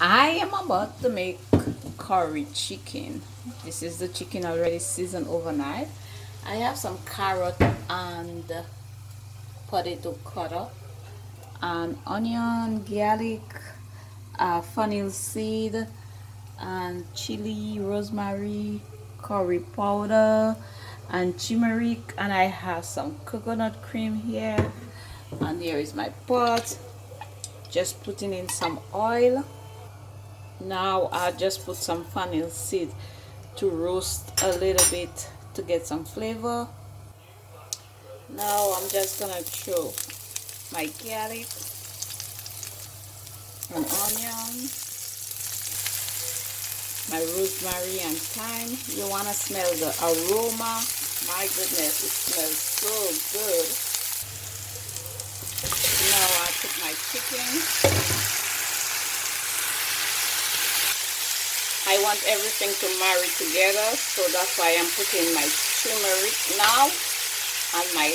I am about to make curry chicken. This is the chicken already seasoned overnight. I have some carrot and potato cut up, and onion, garlic, fennel seed, and chili, rosemary, curry powder, and turmeric. And I have some coconut cream here. And here is my pot. Just putting in some oil. Now I just put some fennel seed to roast a little bit to get some flavor. Now I'm just gonna throw my garlic and onion, my rosemary and thyme. You wanna smell the aroma. My goodness, it smells so good. Now I put my chicken. I want everything to marry together, so that's why I'm putting my turmeric now and my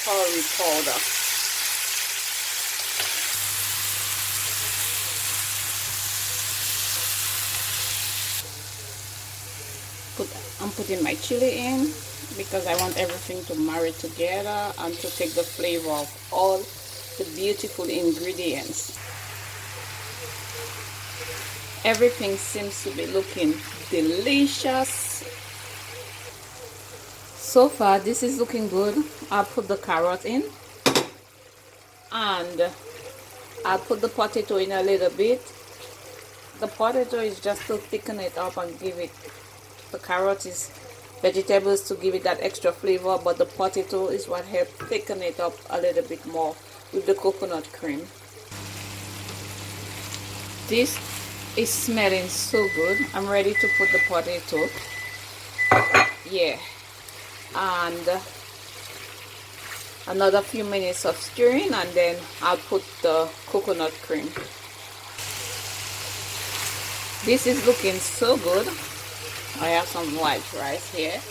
curry powder. I'm putting my chili in because I want everything to marry together and to take the flavor of all the beautiful ingredients. Everything seems to be looking delicious. So far this is looking good. I'll put the carrot in and I'll put the potato in a little bit. The potato is just to thicken it up and give it, the carrot is vegetables to give it that extra flavor, but the potato is what helps thicken it up a little bit more with the coconut cream. This is smelling so good. I'm ready to put the potato. Yeah. And another few minutes of stirring, and then I'll put the coconut cream. This is looking so good. I have some white rice here,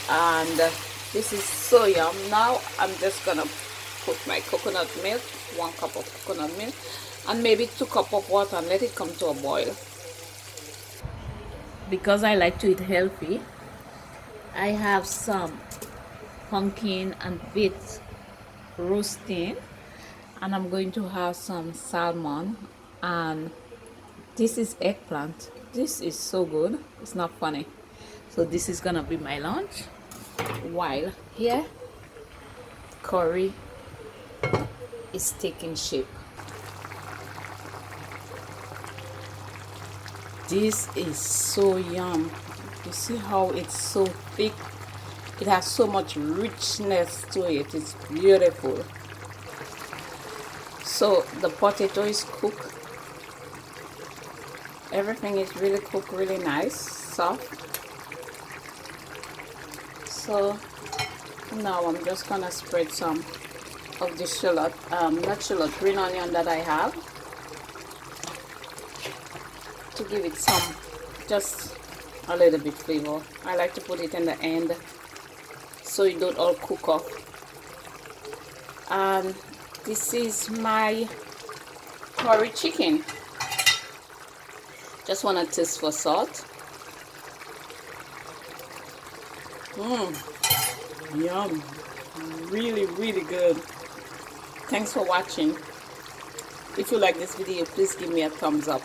and this is so yum. Now I'm just gonna put my coconut milk, 1 cup of coconut milk, and maybe 2 cups of water, and let it come to a boil. Because I like to eat healthy, I have some pumpkin and beet roasting, and I'm going to have some salmon, and this is eggplant. This is so good, it's not funny. So this is gonna be my lunch, while here curry is taking shape. This is so yum. You see how it's so thick? It has so much richness to it. It's beautiful. So the potato is cooked. Everything is really cooked, really nice, soft. So now I'm just gonna spread some of the shallot, not shallot, green onion that I have, to give it some, just a little bit flavor. I like to put it in the end so it don't all cook up. And this is my curry chicken. Just want to taste for salt. Yum. Really, really good. Thanks for watching. If you like this video, please give me a thumbs up.